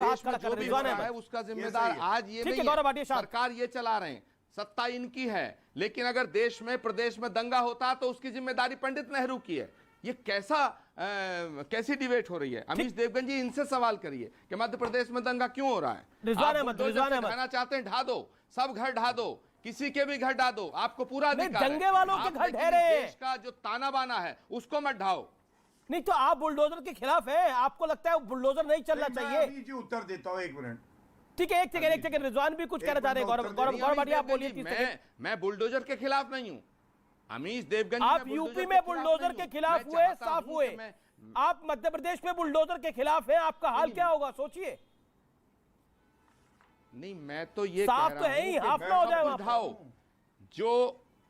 देश में जो भी हो रहा है उसका जिम्मेदार आज ये नहीं है, सरकार ये चला रहे हैं, सत्ता इनकी है। लेकिन अगर देश में प्रदेश में दंगा होता तो उसकी जिम्मेदारी पंडित नेहरू की है। ये कैसी डिबेट हो रही है? अमीश देवगन जी, इनसे सवाल करिए कि मध्य प्रदेश में दंगा क्यों हो रहा है। ढाना चाहते हैं, ढा दो, सब घर ढा दो, किसी के भी घर ढा दो, आपको पूरा अधिकार है। दंगे वालों के घर ठहरे, देश का जो ताना बाना है उसको मत ढाओ। नहीं तो आप बुलडोजर के खिलाफ है, आपको लगता है बुलडोजर नहीं चलना चाहिए? जी उत्तर देता हूं, एक मिनट। ठीक है, एक सेकंड, रिजवान भी कुछ कहना चाह रहे हैं। गौरव भाटिया, आप बोलिए। मैं बुलडोजर के खिलाफ नहीं हूं। अमीश देवगन, आप यूपी में बुलडोजर के खिलाफ हुए, साफ हुए, आप मध्य प्रदेश में बुलडोजर के खिलाफ हैं, आपका हाल क्या होगा सोचिए। नहीं, मैं तो ये साफ तो है ही, हाफ ना हो जाए ढाओ जो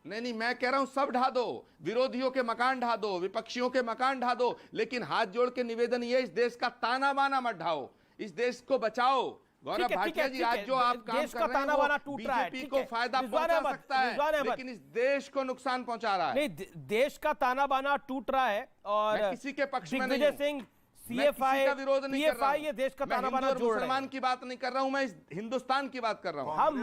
नहीं, मैं कह रहा हूं सब ढा दो, विरोधियों के मकान ढा दो, विपक्षियों के मकान ढा दो, लेकिन हाथ जोड़ के निवेदन ये, इस देश का ताना बाना मत ढाओ, इस देश को बचाओ। गौरव भाटिया जी, आज जो आप काम कर रहे हैं वो बीजेपी को फायदा पहुंचा सकता है, लेकिन इस देश को नुकसान पहुंचा रहा है। नहीं, देश का ताना बाना टूट रहा है और मैं किसी के पक्ष में नहीं दिग्विजय सिंह, सीएफआई का विरोध नहीं कर रहा हूं। ये देश का ताना बाना जोड़ रहे हैं। मुसलमान की बात नहीं कर रहा हूं, मैं इस हिंदुस्तान की बात कर रहा हूं। हम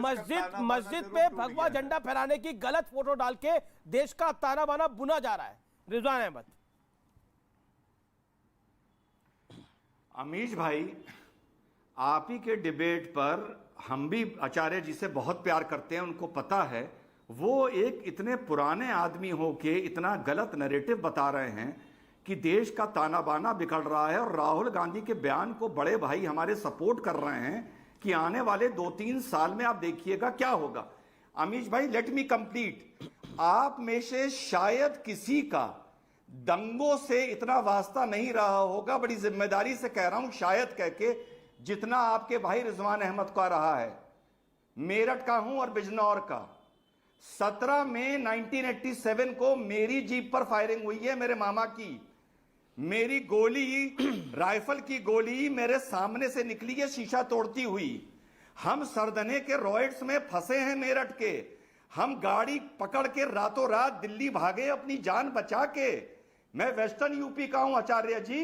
मस्जिद पे भगवा झंडा फहराने की गलत फोटो डाल के देश का ताना बाना बुना जा रहा है। रिजवान अहमद। अमीश भाई, आप ही के डिबेट पर हम भी आचार्य जी से बहुत प्यार करते हैं, उनको पता है वो एक इतने पुराने आदमी हो के इतना गलत नैरेटिव बता रहे हैं कि देश का ताना बाना बिगड़ रहा है, और राहुल गांधी के बयान को बड़े भाई हमारे सपोर्ट कर रहे हैं कि आने वाले 2-3 साल में आप देखिएगा क्या होगा। अमीश भाई, लेट मी कंप्लीट। आप में से शायद किसी का दंगों से इतना वास्ता नहीं रहा होगा, बड़ी जिम्मेदारी से कह रहा हूं शायद कह के, जितना आपके भाई रिजवान अहमद का रहा है। मेरठ का हूं और बिजनौर का। 17 मई 1987 को मेरी जीप पर फायरिंग हुई है, मेरे मामा की। मेरी गोली, राइफल की गोली मेरे सामने से निकली है शीशा तोड़ती हुई। हम सरदने के रॉयट्स में फंसे हैं मेरठ के। हम गाड़ी पकड़ के रातों रात दिल्ली भागे अपनी जान बचा के। मैं वेस्टर्न यूपी का हूं आचार्य जी।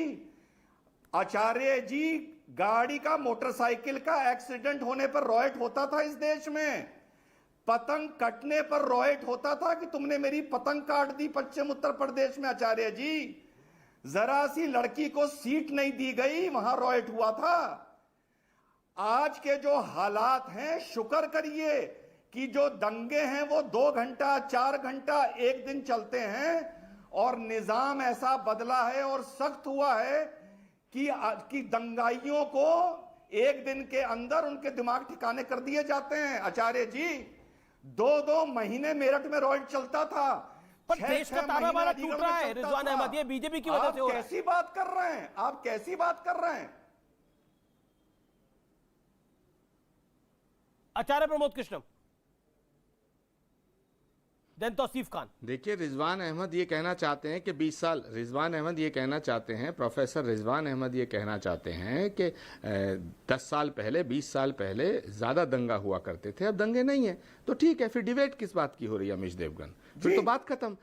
आचार्य जी, गाड़ी का, मोटरसाइकिल का एक्सीडेंट होने पर रॉयट होता था इस देश में। पतंग कटने पर रॉयट होता था कि तुमने मेरी पतंग काट दी पश्चिम उत्तर प्रदेश में। आचार्य जी, जरा सी लड़की को सीट नहीं दी गई, वहां रॉयट हुआ था। आज के जो हालात हैं, शुक्र करिए कि जो दंगे हैं वो 2 घंटा 4 घंटा एक दिन चलते हैं, और निजाम ऐसा बदला है और सख्त हुआ है कि दंगाइयों को एक दिन के अंदर उनके दिमाग ठिकाने कर दिए जाते हैं। आचार्य जी, 2-2 महीने मेरठ में रॉयट चलता था, पर देश का ताना बाना टूट रहा है। रिजवान अहमद, ये बीजेपी की वजह से हो रहा है। कैसी बात कर रहे हैं आप, कैसी बात कर रहे हैं? आचार्य प्रमोद कृष्णम, देन तौसीफ खान। देखिए, रिजवान अहमद ये कहना चाहते हैं कि 20 साल, रिजवान अहमद ये कहना चाहते हैं, प्रोफेसर रिजवान अहमद ये कहना चाहते हैं कि 10 साल पहले, 20 साल पहले ज्यादा दंगा हुआ करते थे, अब दंगे नहीं है। तो ठीक है, फिर डिबेट किस बात की हो रही है अमीश देवगन? फिर तो बात खत्म।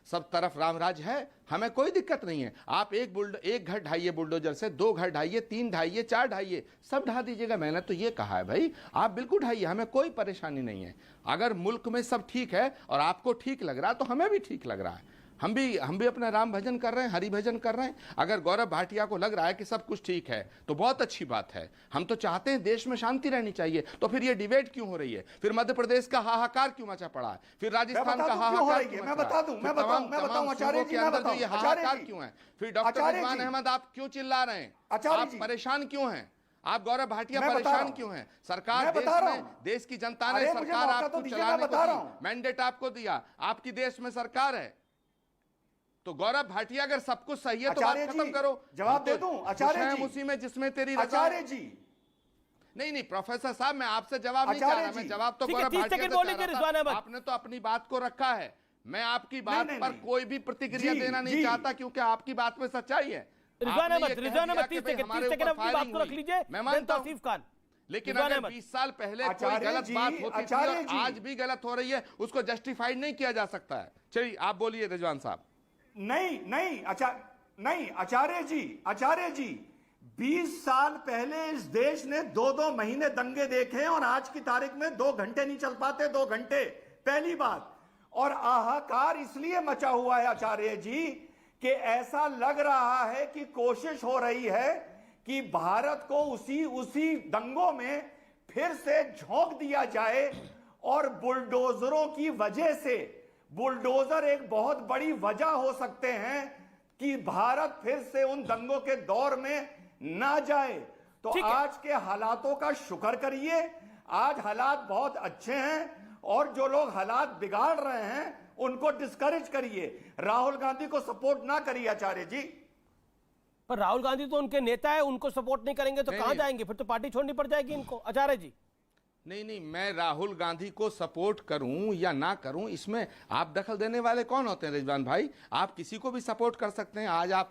सब तरफ रामराज है, हमें कोई दिक्कत नहीं है। आप एक घर ढाइए बुलडोजर से, 2 घर ढाइए, 3 ढाइए, 4 ढाइए, सब ढा दीजिएगा। मैंने तो ये कहा है भाई, आप बिल्कुल ढाइए, हमें कोई परेशानी नहीं है। अगर मुल्क में सब ठीक है और आपको ठीक लग रहा है तो हमें भी ठीक लग रहा है। हम भी अपना राम भजन कर रहे हैं, हरि भजन कर रहे हैं। अगर गौरव भाटिया को लग रहा है कि सब कुछ ठीक है तो बहुत अच्छी बात है। हम तो चाहते हैं देश में शांति रहनी चाहिए। तो फिर ये डिबेट क्यों हो रही है? फिर मध्य प्रदेश का हाहाकार क्यों मचा पड़ा है? फिर राजस्थान का हाहाकार क्यों? मैं बताऊं आचार्य जी, मैं बताऊं हाहाकार क्यों है? फिर डॉक्टर रिजवान अहमद, आप क्यों चिल्ला रहे हैं? आप परेशान क्यों हैं? आप गौरव भाटिया परेशान क्यों हैं? सरकार, देश की जनता ने सरकार आपको चलाने को दी, मैंडेट आपको दिया, आपकी देश में सरकार है। तो गौरव भाटिया, अगर सब कुछ सही है तो बात खत्म करो। जवाब दे दूं आचार्य जी? उसी में जिसमें तेरी आचार्य जी। नहीं प्रोफेसर साहब, मैं आपसे जवाब नहीं चाह रहा। मैं जवाब तो गौरव भाटिया से चाह रहा था। आपने तो अपनी बात को रखा है, मैं आपकी बात पर कोई भी प्रतिक्रिया देना नहीं चाहता, क्योंकि आपकी बात में सच्चाई है। रिजवान अहमद 30 सेकंड अपनी बात को रख लीजिए। मैं मानता हूं, खान, लेकिन अगर 20 साल पहले कोई गलत बात होती थी और आज भी गलत हो रही है, उसको जस्टिफाइड नहीं किया जा सकता है। चलिए आप बोलिए रिजवान साहब। नहीं आचार्य जी, 20 साल पहले इस देश ने 2-2 महीने दंगे देखे और आज की तारीख में 2 घंटे नहीं चल पाते, 2 घंटे। पहली बात। और हाहाकार इसलिए मचा हुआ है आचार्य जी कि ऐसा लग रहा है कि कोशिश हो रही है कि भारत को उसी दंगों में फिर से झोंक दिया जाए। और बुलडोजरों की वजह से, बुलडोजर एक बहुत बड़ी वजह हो सकते हैं कि भारत फिर से उन दंगों के दौर में ना जाए। तो आज के हालातों का शुक्र करिए, आज हालात बहुत अच्छे हैं और जो लोग हालात बिगाड़ रहे हैं उनको डिस्करेज करिए, राहुल गांधी को सपोर्ट ना करिए आचार्य जी। पर राहुल गांधी तो उनके नेता है, उनको सपोर्ट नहीं करेंगे तो कहां जाएंगे? फिर तो पार्टी छोड़नी पड़ जाएगी इनको। आचार्य जी नहीं, मैं राहुल गांधी को सपोर्ट करूं या ना करूं, इसमें आप दखल देने वाले कौन होते हैं रिजवान भाई? आप किसी को भी सपोर्ट कर सकते हैं। आज आप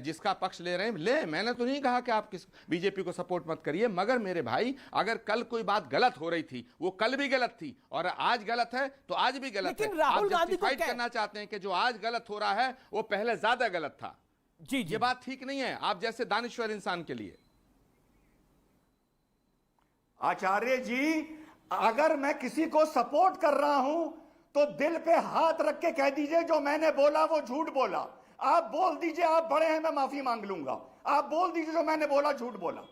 जिसका पक्ष ले रहे हैं ले, मैंने तो नहीं कहा कि आप बीजेपी को सपोर्ट मत करिए, मगर मेरे भाई अगर कल कोई बात गलत हो रही थी, वो कल भी गलत थी और आज गलत है तो आज भी गलत है। राहुल गांधी को करना चाहते हैं कि जो आज गलत हो रहा है वो पहले ज्यादा गलत था। जी, ये बात ठीक नहीं है आप जैसे दानिश्वर इंसान के लिए। आचार्य जी, अगर मैं किसी को सपोर्ट कर रहा हूं तो दिल पे हाथ रख के कह दीजिए जो मैंने बोला वो झूठ बोला। आप बोल दीजिए आप बड़े हैं, मैं माफी मांग लूंगा। आप बोल दीजिए जो मैंने बोला झूठ बोला।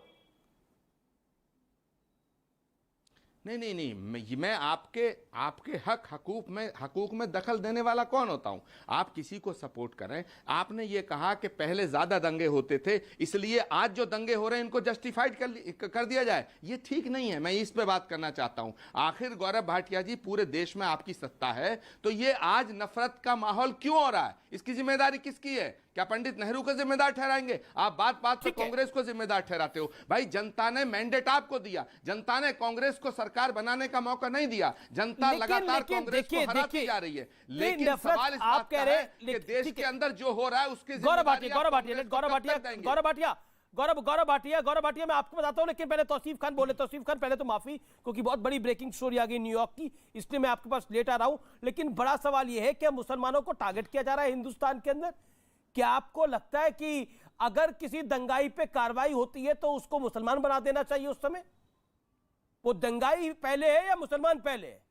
नहीं, मैं आपके हकूक में दखल देने वाला कौन होता हूं? आप किसी को सपोर्ट करें। आपने ये कहा कि पहले ज्यादा दंगे होते थे इसलिए आज जो दंगे हो रहे हैं इनको जस्टिफाइड कर दिया जाए, ये ठीक नहीं है। मैं इस पे बात करना चाहता हूं। आखिर गौरव भाटिया जी, पूरे देश में आपकी सत्ता है तो ये आज नफरत का माहौल क्यों हो रहा है? इसकी जिम्मेदारी किसकी है? क्या पंडित नेहरू को जिम्मेदार ठहराएंगे? आप बात पे कांग्रेस को जिम्मेदार ठहराते हो। भाई जनता ने मैंडेट आपको दिया, जनता ने कांग्रेस को सरकार बनाने का मौका नहीं दिया। जनता लगातार कांग्रेस को हराती जा रही है। लेकिन सवाल इस बात का है कि देश के अंदर जो हो रहा है उसके गौरव भाटिया मैं आपको बताता हूं, लेकिन पहले तौसीफ खान बोले। तौसीफ खान पहले तो माफी, क्योंकि बहुत बड़ी ब्रेकिंग स्टोरी आ गई न्यूयॉर्क की, इसलिए मैं आपके पास लेट आ रहा हूं। लेकिन बड़ा सवाल यह है कि मुसलमानों को टारगेट किया जा रहा है हिंदुस्तान के अंदर। क्या आपको लगता है कि अगर किसी दंगाई पे कार्रवाई होती है तो उसको मुसलमान बना देना चाहिए उस समय? वो दंगाई पहले है या मुसलमान पहले है?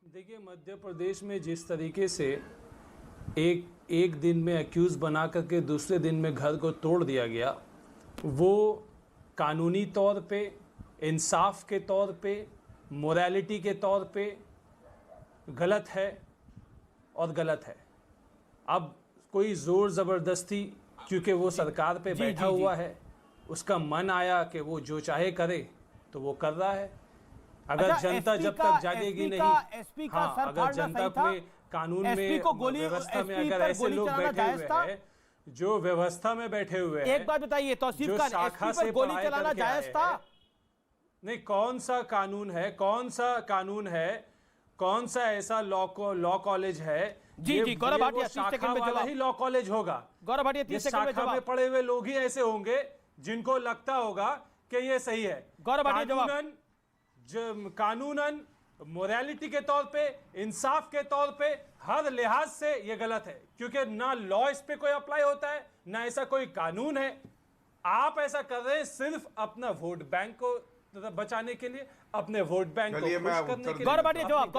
देखिए, मध्य प्रदेश में जिस तरीके से एक दिन में एक्यूज बना करके दूसरे दिन में घर को तोड़ दिया गया, वो कानूनी तौर पे, इंसाफ के तौर पे, मोरालिटी के तौर पे गलत है और गलत है। अब कोई ज़ोर ज़बरदस्ती, क्योंकि वो सरकार पे बैठा हुआ है, उसका मन आया कि वो जो चाहे करे तो वो कर रहा है। अगर जनता जब तक जागेगी नहीं, हाँ, अगर जनता में कानून में व्यवस्था में अगर ऐसे लोग बैठे हुए हैं जो व्यवस्था में बैठे हुए हैं, एक बात बताइए तौसीफ खान, एसपी पर गोली चलाना जायज था? नहीं, कौन सा कानून है, कौन सा ऐसा लॉ कॉलेज है? जी गौरव भाटिया 30 सेकंड में जवाब। ही लॉ कॉलेज होगा। गौरव भाटिया 30 सेकंड में जवाब। में पढ़े हुए लोग ही ऐसे होंगे जिनको लगता होगा कि ये सही है। गौरव भाटिया जवाब। कानूनन, मोरालिटी के तौर पे, इंसाफ के तौर पे, हर लिहाज से ये गलत है, क्योंकि ना लॉ इस पे कोई अप्लाई होता है, ना ऐसा कोई कानून है। आप ऐसा कर रहे हैं सिर्फ अपना वोट बैंक को बचाने के लिए, अपने वोट बैंक को खुश करने के लिए। गौरव भाटिया जवाब।